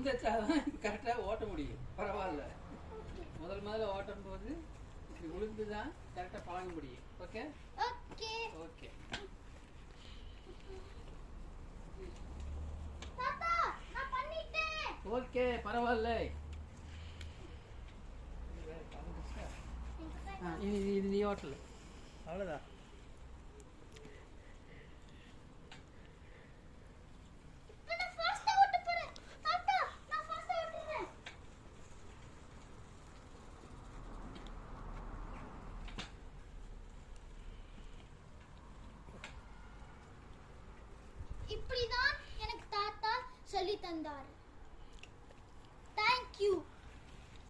உழுந்தாச்சாதான் கரெக்டாக ஓட்ட முடியும். பரவாயில்ல, முதல்ல ஓட்டும் போது இப்படி உளுந்து தான் கரெக்டாக பழக முடியும். ஓகே ஓகே ஓகே தாத்தா நான் பண்ணிட்டேன். ஓகே பரவாயில்ல. இது நீ ஓட்டல, அவ்வளோதான். நான் ஃபாஸ்டா ஓட்ட போறேன். தாத்தா நான் ஃபாஸ்டா ஓட்டுறேன். இப்படிதான் எனக்கு தாத்தா சொல்லி தந்தார். Thank you.